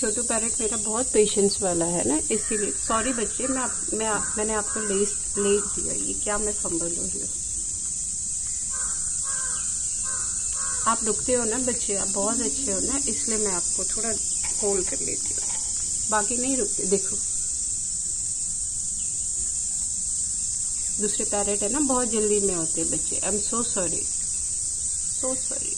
छोटू parrot मेरा बहुत patience वाला है ना, इसीलिए सॉरी बच्चे, मैंने आपको ले दिया। ये क्या मैं फंबल हो रही हूँ। आप रुकते हो ना बच्चे, आप बहुत अच्छे हो ना, इसलिए मैं आपको थोड़ा होल्ड कर लेती हूँ, बाकी नहीं रुकते। देखो दूसरे पैरेट है ना, बहुत जल्दी में होते हैं बच्चे। I am so sorry, so sorry.